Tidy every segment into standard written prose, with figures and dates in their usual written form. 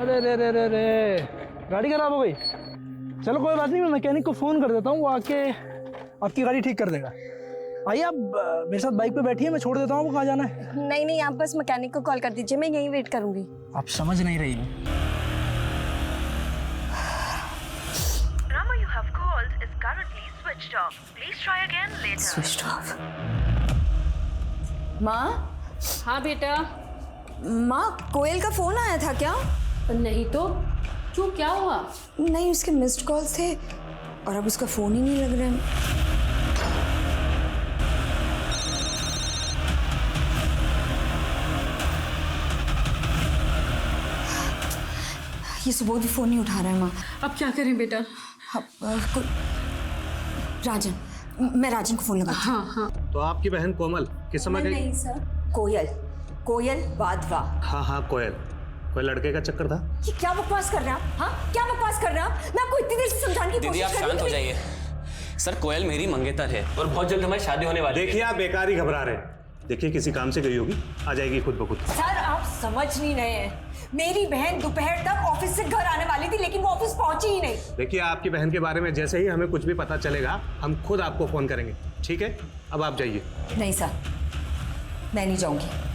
अरे रे रे रे रे, गाड़ी खराब हो गई। चलो कोई बात नहीं, मैं मैकेनिक को फ़ोन कर देता हूँ, वो आके आपकी गाड़ी ठीक कर देगा। आइए आप मेरे साथ बाइक पे बैठिए, मैं छोड़ देता हूँ। कहाँ जाना है? नहीं, आप बस मैकेनिक को कॉल कर दीजिए, मैं यहीं वेट करूँगी। आप समझ नहीं रही हैं। Number you have called is currently switched off. Please try again later. Switch off. माँ? हाँ बेटा। माँ, कोयल का फोन आया था क्या? नहीं तो क्यों, क्या हुआ? नहीं, उसके मिस्ड कॉल्स थे और अब उसका फोन ही नहीं लग रहा है। ये सुबह भी फोन नहीं उठा रहा है माँ। अब क्या करें बेटा? राजन, मैं राजन को फोन लगाती हूँ। हाँ। तो आपकी बहन कोमल किस समय गई? नहीं सर, कोयल वाधवा। हाँ कोयल लड़के का चक्कर था। ये क्या बकवास कर रहे हैं आप? हाँ, क्या बकवास कर रहे हैं आप? मैं आपको इतनी देर से समझाने की दीदी कोशिश आप कर रही शांत हूँ। हो जाइए। सर कोयल मेरी मंगेतर है और बहुत जल्द हमारी शादी होने वाली है। देखिए आप बेकार ही घबरा रहे हैं। देखिए किसी काम से गई होगी, आ जाएगी खुद ब खुद। सर आप समझ नहीं रहे हैं, मेरी बहन दोपहर तक ऑफिस से घर आने वाली थी लेकिन वो ऑफिस पहुंची ही नहीं। देखिए आपकी बहन के बारे में जैसे ही हमें कुछ भी पता चलेगा हम खुद आपको फोन करेंगे, ठीक है? अब आप जाइए। नहीं सर, मैं नहीं जाऊंगी।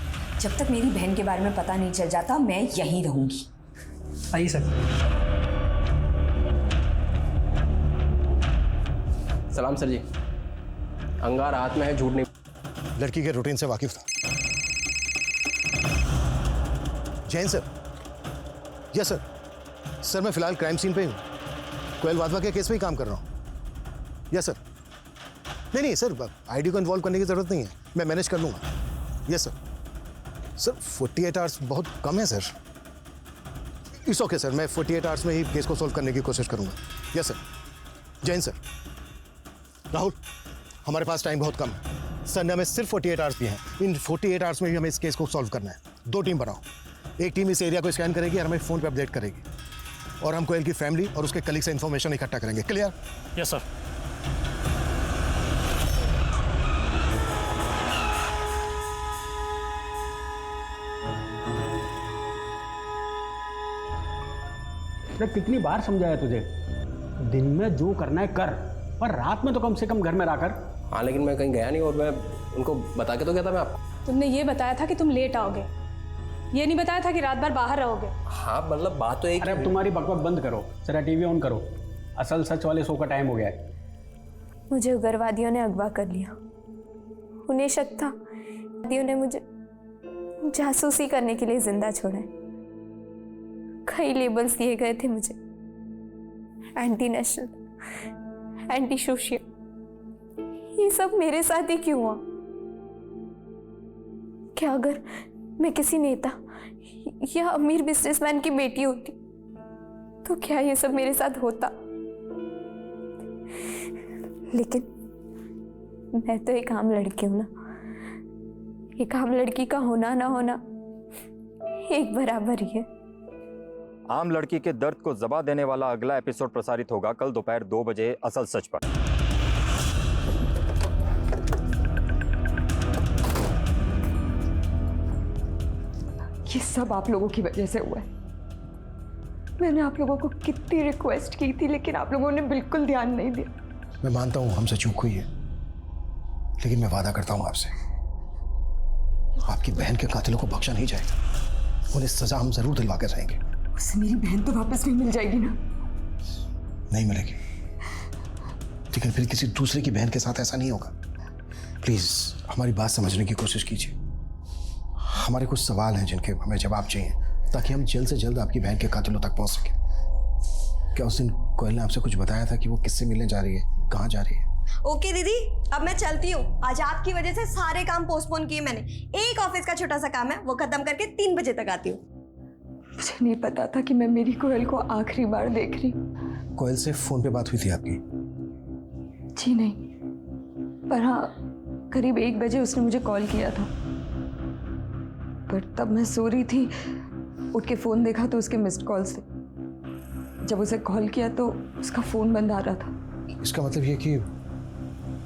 जब तक मेरी बहन के बारे में पता नहीं चल जाता मैं यहीं रहूंगी। आइए सर। सलाम सर जी। अंगार हाथ में है, झूठ नहीं। लड़की के रूटीन से वाकिफ था। Jain sir? Yes sir. Sir मैं फिलहाल क्राइम सीन पे हूँ, कोयल वाधवा के केस में ही काम कर रहा हूँ। Yes sir. नहीं सर, आईडी को इन्वॉल्व करने की जरूरत नहीं है, मैं मैनेज कर लूँगा। Yes sir. सर 48 आवर्स बहुत कम है सर। इट्स ओके सर, मैं 48 आवर्स में ही केस को सॉल्व करने की कोशिश करूँगा। Yes sir. Jain sir. Rahul, हमारे पास टाइम बहुत कम है सर ने हमें सिर्फ 48 आवर्स दिए हैं। इन 48 आवर्स में भी हमें इस केस को सॉल्व करना है। 2 टीम बनाओ, एक टीम इस एरिया को स्कैन करेगी और हमें फ़ोन पे अपडेट करेगी और हम कोयल की फैमिली और उसके कलीग से इन्फॉर्मेशन इकट्ठा करेंगे। क्लियर? Yes sir. कितनी बार समझाया तुझे, दिन में जो करना है कर, पर रात में तो कम से कम घर में रह कर। हाँ लेकिन मैं कहीं गया नहीं और मैं उनको बता के तो गया था मैं आपको। तुमने ये बताया था कि तुम लेट आओगे, ये नहीं बताया था कि रात भर बाहर रहोगे। हाँ मतलब बात तो एक। अरे अब तुम्हारी बकबक बंद करो, जरा टीवी ऑन करो, असल सच वाले शो का टाइम हो गया है। मुझे उग्रवादियों ने अगवा कर लिया। उन्हें शक था उग्रवादियों ने मुझे जासूसी करने के लिए जिंदा छोड़ा है। कई लेबल्स दिए गए थे मुझे, एंटी नेशनल, एंटी सोशल। ये सब मेरे साथ ही क्यों हुआ? क्या अगर मैं किसी नेता या अमीर बिजनेसमैन की बेटी होती तो क्या ये सब मेरे साथ होता? लेकिन मैं तो एक आम लड़की हूं ना। एक आम लड़की का होना ना होना एक बराबर ही है। आम लड़की के दर्द को जबा देने वाला अगला एपिसोड प्रसारित होगा कल दोपहर 2 बजे असल सच पर। ये सब आप लोगों की वजह से हुआ है। मैंने आप लोगों को कितनी रिक्वेस्ट की थी लेकिन आप लोगों ने बिल्कुल ध्यान नहीं दिया। मैं मानता हूँ हमसे चूक हुई है, लेकिन मैं वादा करता हूँ आपसे, आपकी बहन के कातिलों को बख्शा नहीं जाएगा। उन्हें सजा हम जरूर दिलवा कर रहेंगे। उससे मेरी बहन तो वापस भी मिल जाएगी ना? नहीं मिलेगी, लेकिन फिर किसी दूसरे की बहन के साथ ऐसा नहीं होगा। प्लीज हमारी बात समझने की कोशिश कीजिए। हमारे कुछ सवाल हैं जिनके हमें जवाब चाहिए ताकि हम जल्द से जल्द आपकी बहन के कातिलों तक पहुंच सकें। क्या उस दिन कोयल ने आपसे कुछ बताया था कि वो किससे मिलने जा रही है, कहाँ जा रही है? ओके दीदी, अब मैं चलती हूँ। आज आपकी वजह से सारे काम पोस्टपोन किए मैंने। एक ऑफिस का छोटा सा काम है, वो खत्म करके 3 बजे तक आती हूँ। मुझे नहीं पता था कि मैं मेरी कोयल को आखिरी बार देख रही हूँ। कोयल से फोन पे बात हुई थी आपकी? जी नहीं, पर हाँ करीब 1 बजे उसने मुझे कॉल किया था, पर तब मैं सो रही थी। उठ के फोन देखा तो उसके मिस्ड कॉल्स थे। जब उसे कॉल किया तो उसका फोन बंद आ रहा था। इसका मतलब ये कि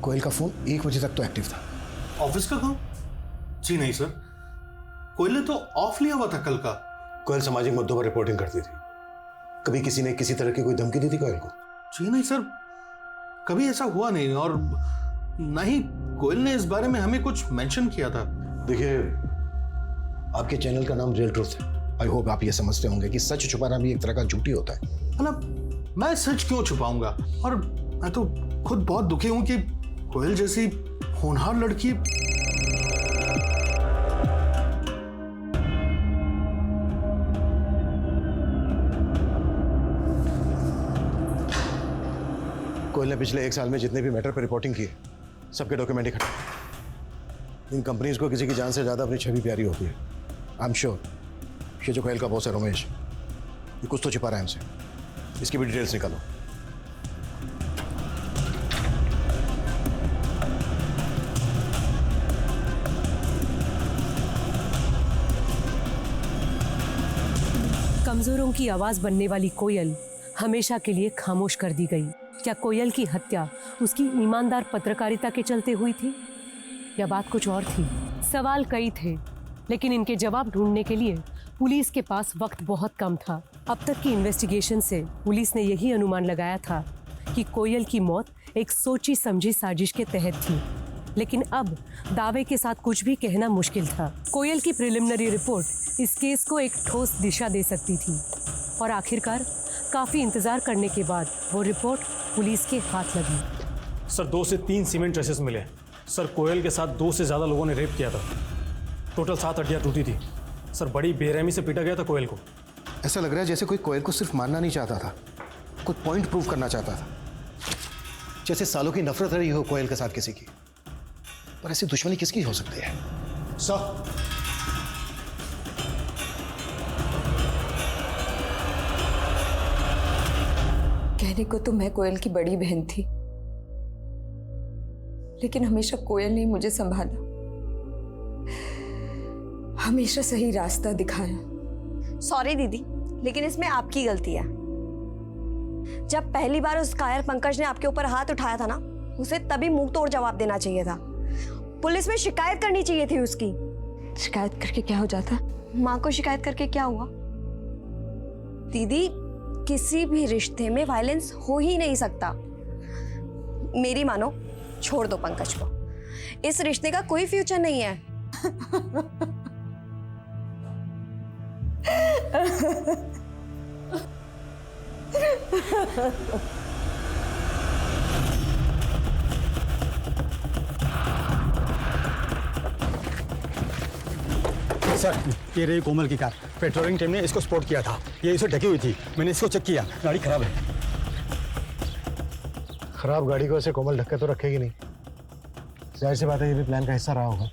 कोयल का फोन 1 बजे तक तो एक्टिव था। ऑफिस का काम? जी नहीं सर, कोयल ने तो ऑफ लिया हुआ था कल का। कोयल सामाजिक मुद्दों पर रिपोर्टिंग करती थी। कभी किसी ने किसी तरह की कोई धमकी दी थी कोयल को? जी नहीं सर, कभी ऐसा हुआ नहीं, और ना ही कोयल ने इस बारे में हमें कुछ मेंशन किया था। देखिए, आपके चैनल का नाम रियल ट्रूथ है। आई होप आप ये समझते होंगे कि सच छुपाना भी एक तरह का झूठी होता है। मतलब मैं सच क्यों छुपाऊंगा, और मैं तो खुद बहुत दुखी हूं कि कोयल जैसी होनहार लड़की कोयल ने पिछले 1 साल में जितने भी मैटर पर रिपोर्टिंग की है, सबके डॉक्यूमेंट इकट्ठा। इन कंपनीज को किसी की जान से ज्यादा अपनी छवि प्यारी होती है। आई एम श्योर ये जो कोयल का बॉस है रमेश, ये कुछ तो छिपा रहा है हमसे। इसकी भी डिटेल्स निकालो। कमजोरों की आवाज बनने वाली कोयल हमेशा के लिए खामोश कर दी गई। क्या कोयल की हत्या उसकी ईमानदार पत्रकारिता के चलते हुई थी, या बात कुछ और थी? सवाल कई थे, लेकिन इनके जवाब ढूंढने के लिए पुलिस के पास वक्त बहुत कम था। अब तक की इन्वेस्टिगेशन से पुलिस ने यही अनुमान लगाया था कि कोयल की मौत एक सोची समझी साजिश के तहत थी, लेकिन अब दावे के साथ कुछ भी कहना मुश्किल था। कोयल की प्रिलिमिनरी रिपोर्ट इस केस को एक ठोस दिशा दे सकती थी, और आखिरकार काफ़ी इंतजार करने के बाद वो रिपोर्ट पुलिस के हाथ लगी। सर 2 से 3 सीमेंट ट्रेसेस मिले। सर कोयल के साथ 2 से ज़्यादा लोगों ने रेप किया था। टोटल 7 हड्डियाँ टूटी थी। सर बड़ी बेरहमी से पीटा गया था कोयल को। ऐसा लग रहा है जैसे कोई कोयल को सिर्फ मारना नहीं चाहता था, कुछ पॉइंट प्रूव करना चाहता था। जैसे सालों की नफरत रही हो कोयल के साथ किसी की, पर ऐसी दुश्मनी किसकी हो सकती है? सर कहने को तो मैं कोयल की बड़ी बहन थी, लेकिन हमेशा कोयल ने मुझे संभाला, हमेशा सही रास्ता दिखाया। सॉरी दीदी, लेकिन इसमें आपकी गलती है। जब पहली बार उस कायर पंकज ने आपके ऊपर हाथ उठाया था ना, उसे तभी मुंह तोड़ जवाब देना चाहिए था। पुलिस में शिकायत करनी चाहिए थी उसकी। शिकायत करके क्या हो जाता? माँ को शिकायत करके क्या हुआ? दीदी, किसी भी रिश्ते में वायलेंस हो ही नहीं सकता। मेरी मानो, छोड़ दो पंकज को। इस रिश्ते का कोई फ्यूचर नहीं है। सर ये रही कोमल की कार। पेट्रोलिंग टीम ने इसको स्पॉट किया था। ये इसे ढकी हुई थी, मैंने इसको चेक किया, गाड़ी खराब है। खराब गाड़ी को ऐसे कोमल ढक्के तो रखेगी नहीं। जाहिर सी बात है ये भी प्लान का हिस्सा रहा होगा।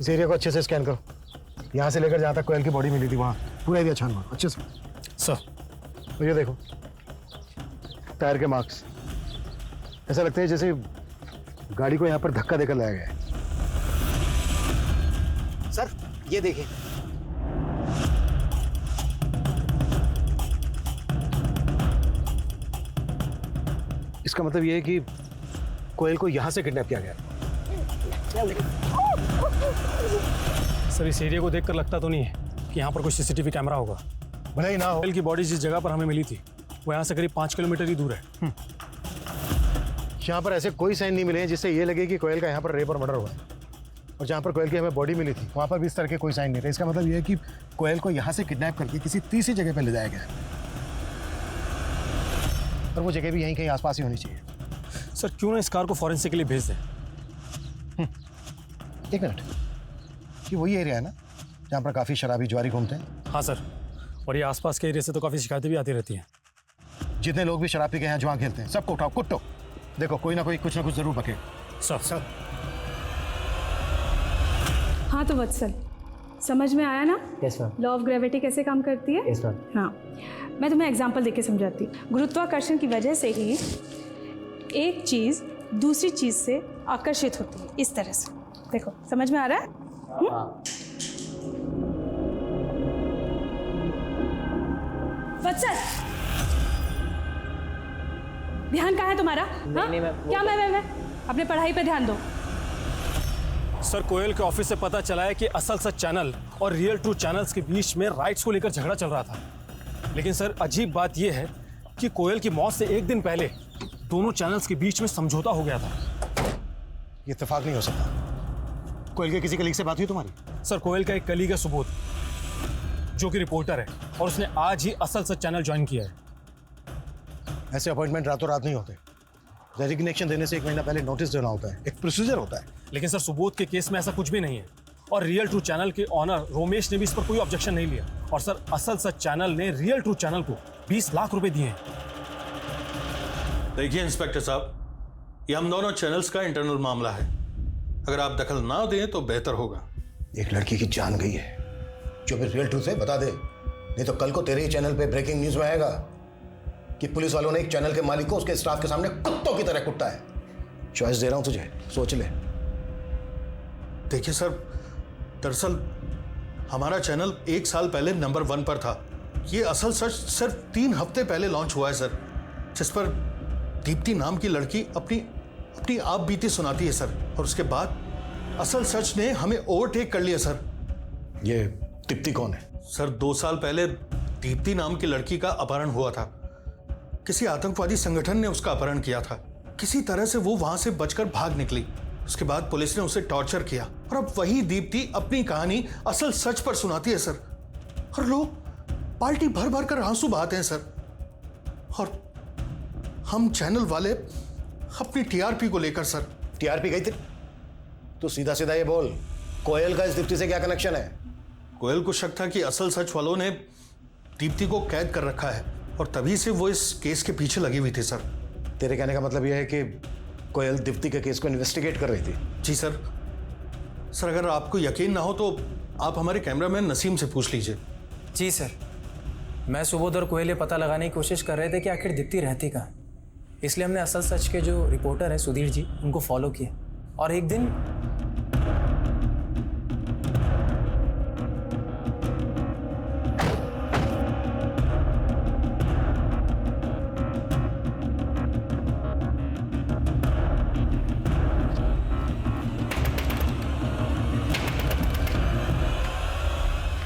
इस एरिया को अच्छे से स्कैन करो, यहाँ से लेकर जहाँ तक कोयल की बॉडी मिली थी वहाँ पूरा एरिया छान मारो अच्छे से। सर तो ये देखो टायर के मार्क्स, ऐसा लगता है जैसे गाड़ी को यहाँ पर धक्का देकर लाया गया है। सर ये देखिए, इसका मतलब ये है कि कोयल को यहां से किडनैप किया गया। सर इस एरिया को देखकर लगता तो नहीं है कि यहाँ पर कोई सीसीटीवी कैमरा होगा। भले ही ना हो। कोयल की बॉडी जिस जगह पर हमें मिली थी वो यहाँ से करीब 5 किलोमीटर ही दूर है। यहाँ पर ऐसे कोई साइन नहीं मिले हैं जिससे ये लगे कि कोयल का यहाँ पर रेप और मर्डर हुआ है। और जहाँ पर कोयल की हमें बॉडी मिली थी वहाँ पर भी इस तरह के कोई साइन नहीं थे। इसका मतलब ये है कि कोयल को यहाँ से किडनैप करके किसी तीसरी जगह पर ले जाया गया है, और वो जगह भी यहीं कहीं आसपास ही होनी चाहिए। सर क्यों ना इस कार को फॉरेंसिक के लिए भेज दें? 1 मिनट, कि वही एरिया है ना जहाँ पर काफ़ी शराबी जुआरी घूमते हैं? हाँ सर, और ये आसपास के एरिया से तो काफ़ी शिकायतें भी आती रहती हैं। जितने लोग भी शराब पी के यहाँ जुआ खेलते हैं सबको उठाओ, कुट्टो। देखो कोई ना कोई कुछ ना कुछ जरूर बकेगा। सर हाँ तो वत्सल, समझ में आया ना? Yes ma'am. Law of gravity कैसे काम करती है? Yes ma'am. हाँ, मैं तुम्हें एग्जांपल देके समझाती हूँ। गुरुत्वाकर्षण की वजह से ही एक चीज़ दूसरी चीज़ से आकर्षित होती है, इस तरह से। देखो समझ में आ रहा है? वत्सल, ध्यान कहाँ है तुम्हारा? नहीं, मैं क्या मैं अपने पढ़ाई पे ध्यान दो। सर कोयल के ऑफिस से पता चला है कि असल सच चैनल और रियल ट्रू चैनल्स के बीच में राइट्स को लेकर झगड़ा चल रहा था। लेकिन सर अजीब बात यह है कि कोयल की मौत से एक दिन पहले दोनों चैनल्स के बीच में समझौता हो गया था। ये इत्तेफाक नहीं हो सकता। कोयल के किसी कलीग से बात हुई तुम्हारी? सर कोयल का एक कलीग है सुबोध, जो कि रिपोर्टर है, और उसने आज ही असल सच चैनल ज्वाइन किया है। ऐसे अपॉइंटमेंट रातों रात नहीं होते। रेजिग्नेशन देने से 1 महीना पहले नोटिस देना होता है, एक प्रोसीजर होता है। लेकिन सर सुबोध के केस में ऐसा कुछ भी नहीं है, और रियल ट्रू चैनल के ऑनर रोमेश ने भी इस पर कोई ऑब्जेक्शन नहीं लिया। और सर असल सच चैनल ने रियल ट्रू चैनल को 20 लाख रुपए दिए हैं। देखिए इंस्पेक्टर साहब, ये हम दोनों चैनल्स का इंटरनल मामला है। अगर आप दखल ना दें तो बेहतर होगा। एक लड़की की जान गई है, जो भी रियल ट्रूथ है बता दे, नहीं तो कल को तेरे ही चैनल पे ब्रेकिंग न्यूज में आएगा कि पुलिस वालों ने एक चैनल के मालिक को उसके स्टाफ के सामने कुत्तों की तरह कुट्टा है। चॉइस दे रहा हूं तुझे, सोच ले। देखिए सर, दरअसल हमारा चैनल 1 साल पहले नंबर 1 पर था। ये असल सच सिर्फ 3 हफ्ते पहले लॉन्च हुआ है सर, जिस पर दीप्ति नाम की लड़की अपनी आप बीती सुनाती है सर। और उसके बाद असल सच ने हमें ओवरटेक कर लिया सर। ये दीप्ति कौन है? सर 2 साल पहले दीप्ति नाम की लड़की का अपहरण हुआ था। किसी आतंकवादी संगठन ने उसका अपहरण किया था। किसी तरह से वो वहां से बचकर भाग निकली। उसके बाद पुलिस ने उसे टॉर्चर किया, और अब वही दीप्ति अपनी कहानी असल सच पर सुनाती है सर। और लोग पार्टी भर भर कर आंसू बहाते हैं सर। और हम चैनल वाले अपनी टीआरपी को लेकर सर। टीआरपी गई थी? तो सीधा सीधा ये बोल, कोयल का इस दीप्ति से क्या कनेक्शन है? कोयल को शक था कि असल सच वालों ने दीप्ति को कैद कर रखा है, और तभी से वो इस केस के पीछे लगी हुई थी सर। तेरे कहने का मतलब यह है कि कोयल दीप्ति के केस को इन्वेस्टिगेट कर रही थी? जी सर। सर अगर आपको यकीन ना हो तो आप हमारे कैमरामैन नसीम से पूछ लीजिए। जी सर, मैं सुबोध और कोयल ये पता लगाने की कोशिश कर रहे थे कि आखिर दीप्ति रहती कहाँ, इसलिए हमने असल सच के जो रिपोर्टर हैं सुधीर जी, उनको फॉलो किया। और एक दिन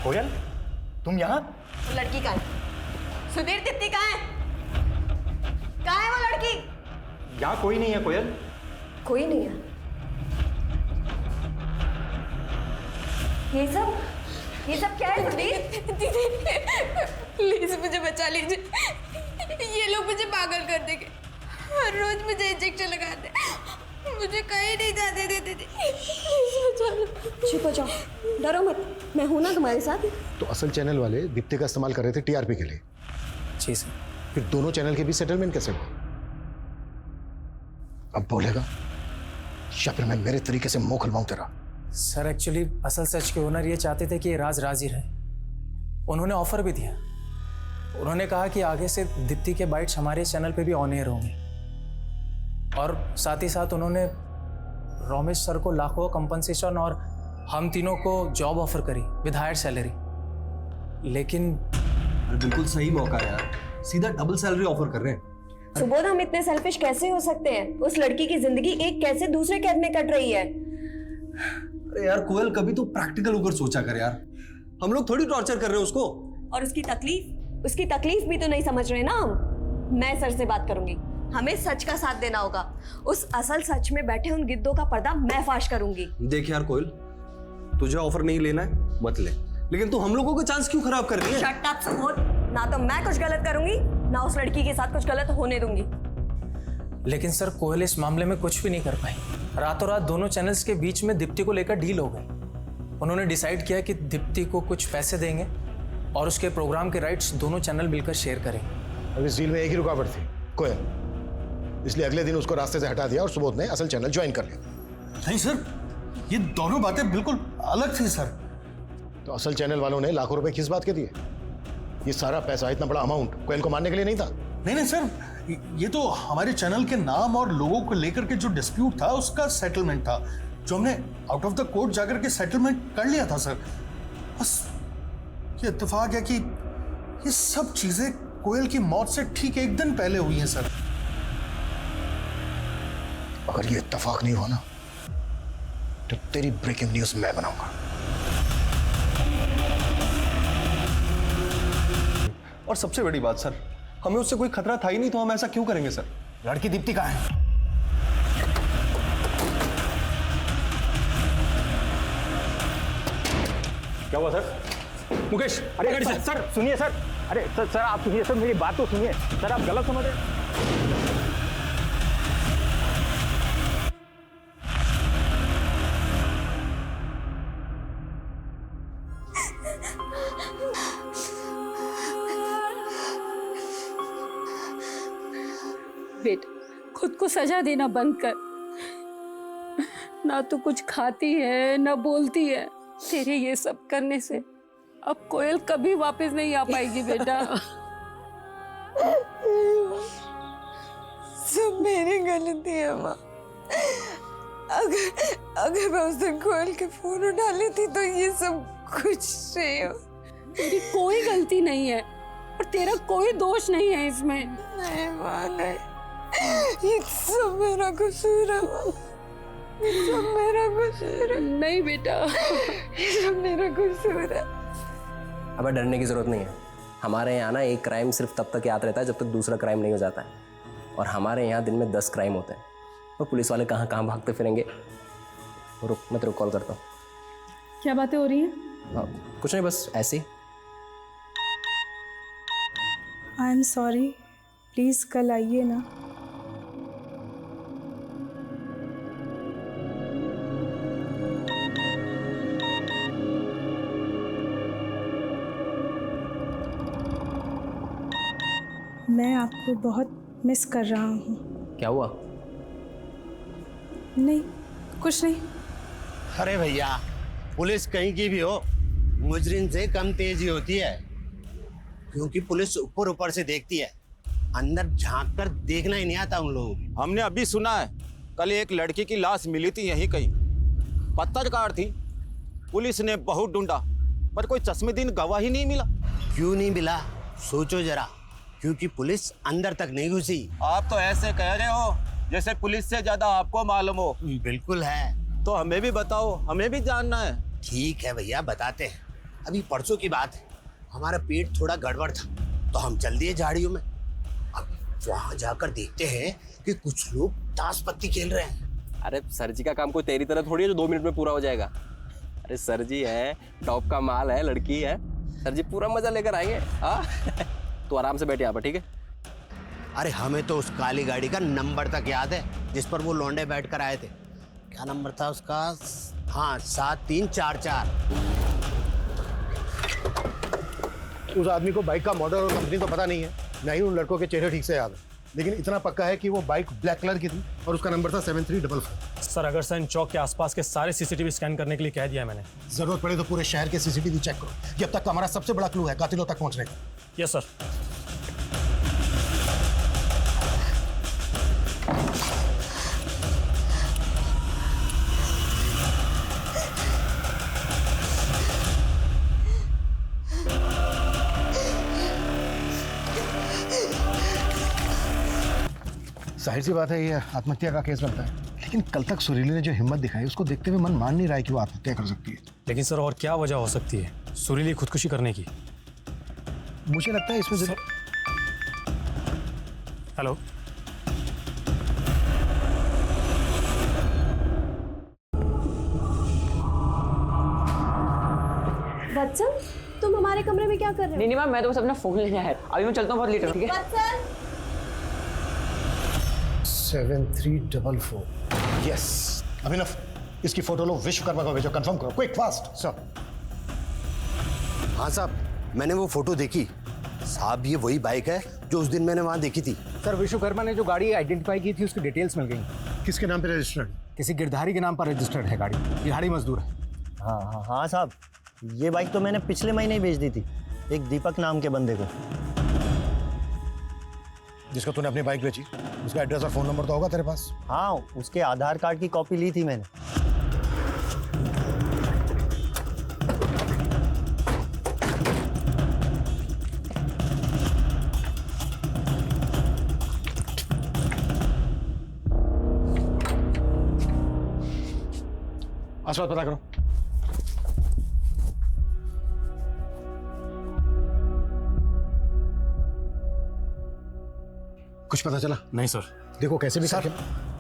कोयल, तुम यहाँ? वो लड़की कहाँ है? सुधीर, दीप्ति कहाँ है? कहाँ है वो लड़की? यहाँ कोई नहीं है कोयल। कोई नहीं है? ये सब क्या है सुधीर? दीदी प्लीज मुझे बचा लीजिए। ये लोग मुझे पागल कर देंगे। हर रोज मुझे इंजेक्शन लगाते, मुझे कहीं नहीं जाने देते। चुप हो जाओ, डरो मत, मैं हूं ना तुम्हारे साथ। तो असल चैनल वाले दीप्ति का इस्तेमाल कर रहे थे टीआरपी के लिए? जी सर। फिर दोनों चैनल के बीच सेटलमेंट कैसे हुआ? अब बोलेगा या फिर मैं मेरे तरीके से मुंह खुलवाऊं तेरा? सर एक्चुअली असल सच के ओनर ये चाहते थे कि ये राज राज ही रहे। उन्होंने ऑफर भी दिया। उन्होंने कहा कि आगे से दीप्ति के बाइट्स हमारे चैनल पे भी ऑन एयर होंगे, और साथ ही साथ उन्होंने रोमेश सर को लाखों कंपनसेशन और हम तीनों को जॉब ऑफर करी विद हायर सैलरी। लेकिन बिल्कुल सही मौका है यार, सीधा डबल सैलरी ऑफर कर रहे हैं। सुबोध, हम इतने सेल्फिश कैसे हो सकते हैं? उस लड़की की जिंदगी एक कैसे दूसरे कैद में कट रही है। अरे यार कोयल, कभी तो प्रैक्टिकल होकर सोचा कर यार। हम लोग थोड़ी टॉर्चर कर रहे हैं उसको। और उसकी तकलीफ भी तो नहीं समझ रहे ना हम। मैं सर से बात करूंगी, हमें सच का साथ देना होगा। उस असल सच में बैठे उन गिद्धों का पर्दा मैं फाश करूंगी। देख यार कोयल, तुझे ऑफर नहीं लेना है मत ले, लेकिन तू हम लोगों का चांस क्यों खराब कर रही है? शट अप सुबोध, ना तो मैं कुछ गलत करूंगी ना उस लड़की के साथ कुछ गलत होने दूंगी। लेकिन सर कोयल इस मामले में कुछ भी नहीं कर पाई। रातों रात दोनों चैनल्स के बीच में दीप्ति को लेकर डील हो गई। उन्होंने डिसाइड किया कि दीप्ति को कुछ पैसे देंगे और उसके प्रोग्राम के राइट्स दोनों चैनल मिलकर शेयर करेंगे। अब इस डील में एक ही रुकावट थी, कोयल, इसलिए अगले दिन उसको रास्ते से हटा दिया और सुबोध ने असल चैनल ज्वाइन कर लिया। नहीं सर, ये दोनों बातें बिल्कुल अलग थी सर। तो असल चैनल वालों ने लाखों रुपए किस बात के दिए? ये सारा पैसा, इतना बड़ा अमाउंट कोयल को मारने के लिए नहीं था? नहीं सर, ये तो हमारे चैनल के नाम और लोगों को लेकर के जो डिस्प्यूट था उसका सेटलमेंट था, जो हमने आउट ऑफ द कोर्ट जाकर के सेटलमेंट कर लिया था सर। बस ये इत्तेफाक है कि ये सब चीजें कोयल की मौत से ठीक 1 दिन पहले हुई हैं सर। अगर ये इत्तेफाक नहीं हुआ ना, तो तेरी ब्रेकिंग न्यूज मैं बनाऊंगा। और सबसे बड़ी बात सर, हमें उससे कोई खतरा था ही नहीं, तो हम ऐसा क्यों करेंगे सर? लड़की दीप्ति कहाँ है? क्या हुआ सर? मुकेश, अरे गाड़ी से। सर सुनिए सर, अरे सर आप सुनिए सर, मेरी बात तो सुनिए सर, आप गलत समझ रहे हैं। बेटा, खुद को सजा देना बंद कर। ना तो कुछ खाती है ना बोलती है। तेरे ये सब करने से अब कोयल कभी वापस नहीं आ पाएगी बेटा। सब मेरी गलती है माँ। अगर मैं उस दिन कोयल के फोन उठा लेती तो ये सब कुछ नहीं हो। तेरी कोई गलती नहीं है और तेरा कोई दोष नहीं है इसमें। नहीं माँ, नहीं, ये सब मेरा कसूर है माँ। ये सब मेरा कसूर है। नहीं बेटा, ये सब मेरा कसूर है। अब डरने की जरूरत नहीं है। हमारे यहाँ ना एक क्राइम सिर्फ तब तक याद रहता है जब तक दूसरा क्राइम नहीं हो जाता है, और हमारे यहाँ दिन में 10 क्राइम होते हैं। और पुलिस वाले कहाँ कहाँ भागते फिरेंगे। रुक, मैं तेरे को कॉल करता हूँ। क्या बातें हो रही हैं? कुछ नहीं, बस ऐसे ही। आई एम सॉरी, प्लीज़ कल आइए ना। मैं आपको बहुत मिस कर रहा हूँ। क्या हुआ? नहीं, कुछ नहीं। अरे भैया, पुलिस कहीं की भी हो, मुजरिम से कम तेजी होती है, क्योंकि पुलिस ऊपर ऊपर से देखती है, अंदर झांक कर देखना ही नहीं आता उन लोगों को। हमने अभी सुना है, कल एक लड़की की लाश मिली थी यहीं कहीं, पत्थरकार थी। पुलिस ने बहुत ढूंढा पर कोई चश्मेदीन गवाह ही नहीं मिला। क्यों नहीं मिला? सोचो जरा, क्योंकि पुलिस अंदर तक नहीं घुसी। आप तो ऐसे कह रहे हो जैसे पुलिस से ज्यादा आपको मालूम हो। बिल्कुल है। तो हमें भी बताओ, हमें भी जानना है। ठीक है भैया, बताते हैं। अभी परसों की बात है, हमारा पेट थोड़ा गड़बड़ था तो हम चल दिए झाड़ियों में। अब वहां जाकर देखते हैं कि कुछ लोग ताश पत्ती खेल रहे हैं। अरे सर जी का काम कोई तेरी तरह थोड़ी है जो 2 मिनट में पूरा हो जाएगा। अरे सर जी है, टॉप का माल है, लड़की है, सर जी पूरा मजा लेकर आएंगे। हाँ तो आराम से बैठे यहाँ पर, ठीक है? अरे हमें तो उस काली गाड़ी का नंबर तक याद है जिस पर वो लौंडे बैठ कर आए थे। क्या नंबर था उसका? हाँ, 7344। उस आदमी को बाइक का मॉडल और कंपनी तो पता नहीं है, नहीं उन लड़कों के चेहरे ठीक से याद है, लेकिन इतना पक्का है कि वो बाइक ब्लैक कलर की थी और उसका नंबर था 7344। सर, अगर सर चौक के आसपास के सारे सीसीटीवी स्कैन करने के लिए कह दिया है मैंने। जरूरत पड़े तो पूरे शहर के सीसीटीवी चेक करो, ये अब तक का हमारा सबसे बड़ा क्लू है कातिलों तक पहुंचने का। Yes sir. जाहिर सी बात है ये आत्महत्या का केस बनता है, लेकिन कल तक सुरीली ने जो हिम्मत दिखाई उसको देखते हुए मन मान नहीं रहा है कि वो आत्महत्या कर सकती है। लेकिन सर और क्या वजह हो सकती है सुरीली खुदकुशी करने की? मुझे लगता है इसमें हेलो, वत्सल, तुम हमारे कमरे में क्या कर रहे हो? नहीं मैम, मैं तो बस अपना फोन लेने आया। अभी मैं चलता हूँ, बहुत लेट हो, ठीक है? वत्सल 7344। यस अभिनव, इसकी फोटो लो, विश्वकर्मा को भेजो, कंफर्म करो, क्विक फास्ट। सर। हाँ साहब, मैंने वो फोटो देखी साहब, ये वही बाइक है जो उस दिन मैंने वहाँ देखी थी। सर, विश्वकर्मा ने जो गाड़ी आइडेंटिफाई की थी उसकी डिटेल्स मिल गई। किसके नाम पे रजिस्टर्ड? किसी गिरधारी के नाम पर रजिस्टर्ड है गाड़ी, दिहाड़ी मजदूर है। हाँ साहब, ये बाइक तो मैंने पिछले महीने ही बेच दी थी एक दीपक नाम के बंदे को। जिसको तूने अपनी बाइक बेची, उसका एड्रेस और फोन नंबर तो होगा तेरे पास? हाँ, उसके आधार कार्ड की कॉपी ली थी मैंने। आसपास पता करो। कुछ पता चला? नहीं सर। देखो कैसे भी सर,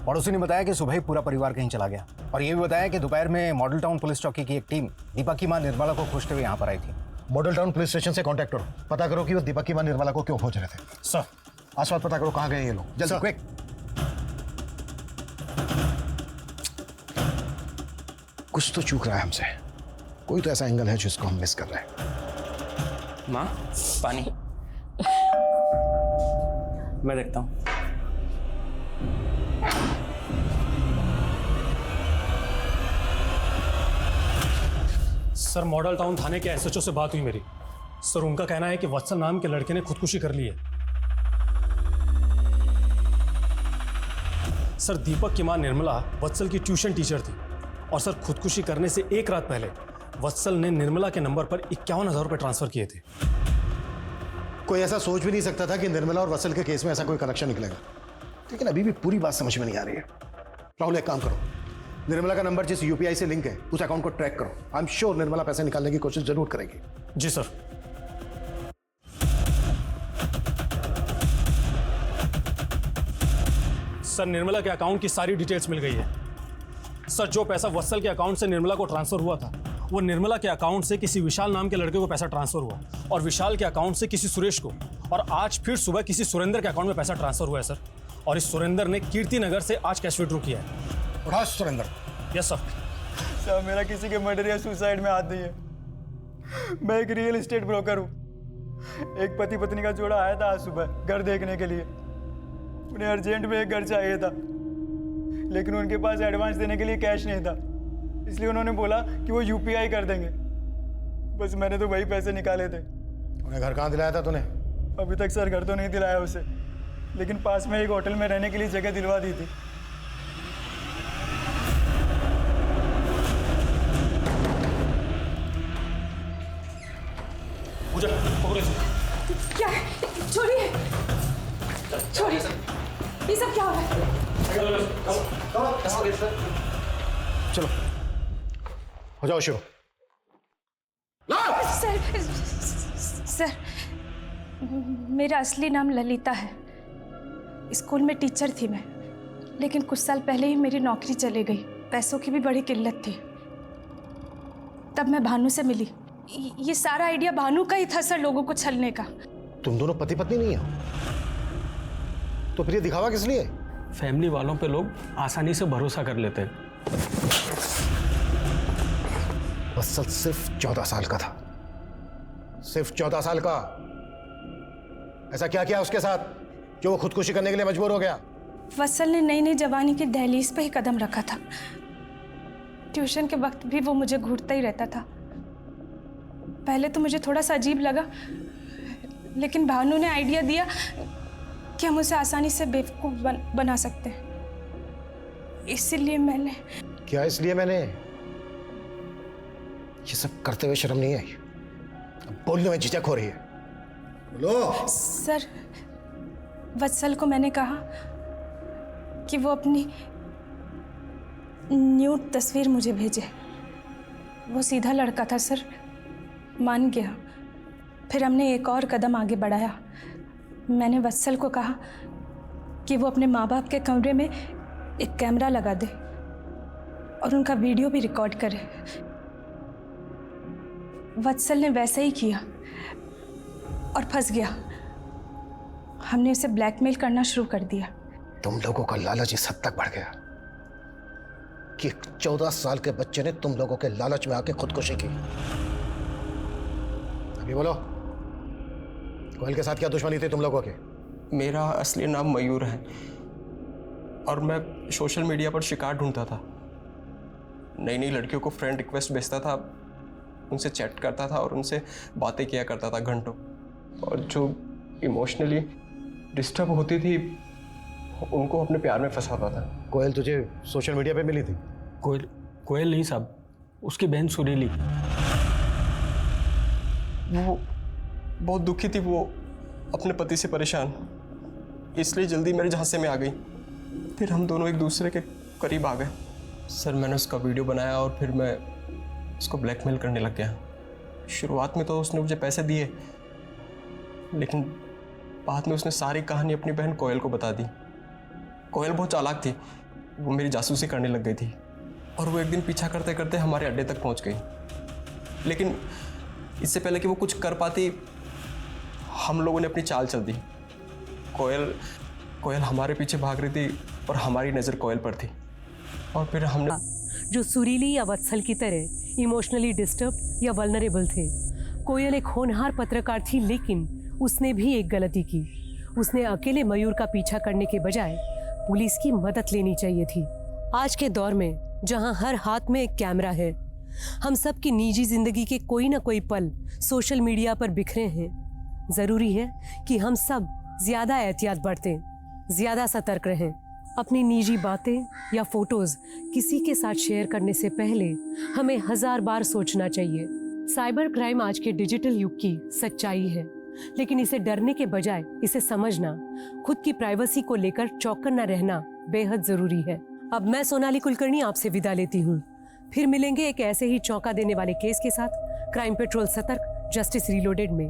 पड़ोसी ने बताया कि सुबह ही पूरा परिवार कहीं चला गया और ये भी बताया कि दोपहर में मॉडल टाउन पुलिस चौकी की एक टीम दीपक की मां निर्मला को खोजते हुए यहाँ पर आई थी। मॉडल टाउन पुलिस स्टेशन से कांटेक्ट करो, पता करो कि वो दीपक की मां निर्मला को क्यों खोज रहे थे। सर। आसपास पता करो कहाँ गए ये लोग, जल्दी क्विक। कुछ तो चूक रहा है हमसे, कोई तो ऐसा एंगल है जिसको हम मिस कर रहे हैं। माँ पानी। मैं देखता हूँ। सर मॉडल टाउन थाने के एसएचओ से बात हुई मेरी। सर उनका कहना है कि वत्सल नाम के लड़के ने खुदकुशी कर ली है। सर दीपक की मां निर्मला वत्सल की ट्यूशन टीचर थी और सर खुदकुशी करने से एक रात पहले वत्सल ने निर्मला के नंबर पर 51,000 रुपए ट्रांसफर किए थे। कोई ऐसा सोच भी नहीं सकता था कि निर्मला और वत्सल के केस में ऐसा कोई कनेक्शन निकलेगा, लेकिन अभी भी पूरी बात समझ में नहीं आ रही है। राहुल एक काम करो, निर्मला का नंबर जिस यूपीआई से लिंक है उस अकाउंट को ट्रैक करो। आई एम श्योर निर्मला पैसे निकालने की कोशिश जरूर करेगी। जी सर। सर निर्मला के अकाउंट की सारी डिटेल्स मिल गई है। सर जो पैसा वत्सल के अकाउंट से निर्मला को ट्रांसफर हुआ था वो निर्मला के अकाउंट से किसी विशाल नाम के लड़के को पैसा ट्रांसफर हुआ और विशाल के अकाउंट से किसी सुरेश को, और आज फिर सुबह किसी सुरेंद्र के अकाउंट में पैसा ट्रांसफर हुआ है सर। और इस सुरेंद्र ने कीर्ति नगर से आज कैश विड्रॉ किया है। सुरेंद्र? Yes sir. सर मेरा किसी के मर्डर या सुसाइड में हाथ नहीं है। मैं एक रियल एस्टेट ब्रोकर हूँ। एक पति पत्नी का जोड़ा आया था आज सुबह घर देखने के लिए। उन्हें अर्जेंट में एक घर चाहिए था, लेकिन उनके पास एडवांस देने के लिए कैश नहीं था, इसलिए उन्होंने बोला कि वो यूपीआई कर देंगे। बस मैंने तो वही पैसे निकाले थे। उन्हें घर कहाँ दिलाया था तूने? अभी तक सर घर तो नहीं दिलाया उसे, लेकिन पास में एक होटल में रहने के लिए जगह दिलवा दी थी। क्या है? छोड़िए, छोड़िए। ये सब क्या हो रहा है? चलो हो जाओ शुरू। सर मेरा असली नाम ललिता है। स्कूल में टीचर थी मैं, लेकिन कुछ साल पहले ही मेरी नौकरी चली गई। पैसों की भी बड़ी किल्लत थी। तब मैं भानु से मिली। ये सारा आइडिया भानु का ही था सर, लोगों को छलने का। तुम दोनों पति पत्नी नहीं हो तो फिर ये दिखावा किस लिए? फैमिली वालों पे लोग आसानी से भरोसा कर लेते हैं। वत्सल सिर्फ 14 साल का था, सिर्फ 14 साल का। ऐसा क्या किया उसके साथ जो वो खुदकुशी करने के लिए मजबूर हो गया? वत्सल ने नई नई जवानी की दहलीज पे ही कदम रखा था। ट्यूशन के वक्त भी वो मुझे घूरता ही रहता था। पहले तो मुझे थोड़ा सा अजीब लगा, लेकिन भानु ने आइडिया दिया कि हम उसे आसानी से बेवकूफ बना सकते हैं। इसलिए मैंने। क्या इसलिए मैंने? ये सब करते हुए शर्म नहीं आई? अब बोलने में झिझक हो रही है। बोलो। सर वत्सल को मैंने कहा कि वो अपनी न्यूड तस्वीर मुझे भेजे। वो सीधा लड़का था सर, मान गया। फिर हमने एक और कदम आगे बढ़ाया। मैंने वत्सल को कहा कि वो अपने माँ बाप के कमरे में एक कैमरा लगा दे और उनका वीडियो भी रिकॉर्ड करे। वत्सल ने वैसे ही किया और फंस गया। हमने उसे ब्लैकमेल करना शुरू कर दिया। तुम लोगों का लालच इस हद तक बढ़ गया कि 14 साल के बच्चे ने तुम लोगों के लालच में आके खुदकुशी की। अभी बोलो, कोयल के साथ क्या दुश्मनी थी तुम लोगों के? मेरा असली नाम मयूर है और मैं सोशल मीडिया पर शिकार ढूंढता था। नई नई लड़कियों को फ्रेंड रिक्वेस्ट भेजता था, उनसे चैट करता था और उनसे बातें किया करता था घंटों। और जो इमोशनली डिस्टर्ब होती थी उनको अपने प्यार में फंसाता था। कोयल तुझे सोशल मीडिया पे मिली थी? कोयल नहीं साहब, उसकी बहन सुरीली। वो बहुत दुखी थी, वो अपने पति से परेशान, इसलिए जल्दी मेरे झांसे में आ गई। फिर हम दोनों एक दूसरे के करीब आ गए। सर मैंने उसका वीडियो बनाया और फिर मैं उसको ब्लैकमेल करने लग गया। शुरुआत में तो उसने मुझे पैसे दिए, लेकिन बाद में उसने सारी कहानी अपनी बहन कोयल को बता दी। कोयल बहुत चालाक थी, वो मेरी जासूसी करने लग गई थी और वो एक दिन पीछा करते करते हमारे अड्डे तक पहुंच गई। लेकिन इससे पहले कि वो कुछ कर पाती, हम लोगों ने अपनी चाल चल दी। कोयल हमारे पीछे भाग रही थी और हमारी नज़र कोयल पर थी और फिर हमने जो सुरीली या वत्सल की तरह इमोशनली डिस्टर्ब या वल्नरेबल थे। कोयल एक होनहार पत्रकार थी, लेकिन उसने भी एक गलती की। उसने अकेले मयूर का पीछा करने के बजाय पुलिस की मदद लेनी चाहिए थी। आज के दौर में जहां हर हाथ में एक कैमरा है, हम सब की निजी जिंदगी के कोई ना कोई पल सोशल मीडिया पर बिखरे हैं। जरूरी है कि हम सब ज्यादा एहतियात बरतें, ज्यादा सतर्क रहें। अपनी निजी बातें या फोटोज किसी के साथ शेयर करने से पहले हमें 1000 बार सोचना चाहिए। साइबर क्राइम आज के डिजिटल युग की सच्चाई है, लेकिन इसे डरने के बजाय इसे समझना, खुद की प्राइवेसी को लेकर चौकन्ना रहना बेहद जरूरी है। अब मैं सोनाली कुलकर्णी आपसे विदा लेती हूँ। फिर मिलेंगे एक ऐसे ही चौंका देने वाले केस के साथ क्राइम पेट्रोल सतर्क जस्टिस रीलोडेड में।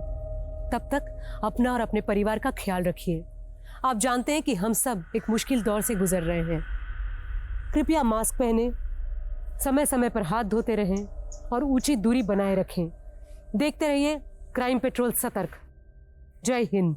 तब तक अपना और अपने परिवार का ख्याल रखिए। आप जानते हैं कि हम सब एक मुश्किल दौर से गुजर रहे हैं। कृपया मास्क पहनें, समय समय पर हाथ धोते रहें और उचित दूरी बनाए रखें। देखते रहिए क्राइम पेट्रोल सतर्क। जय हिंद।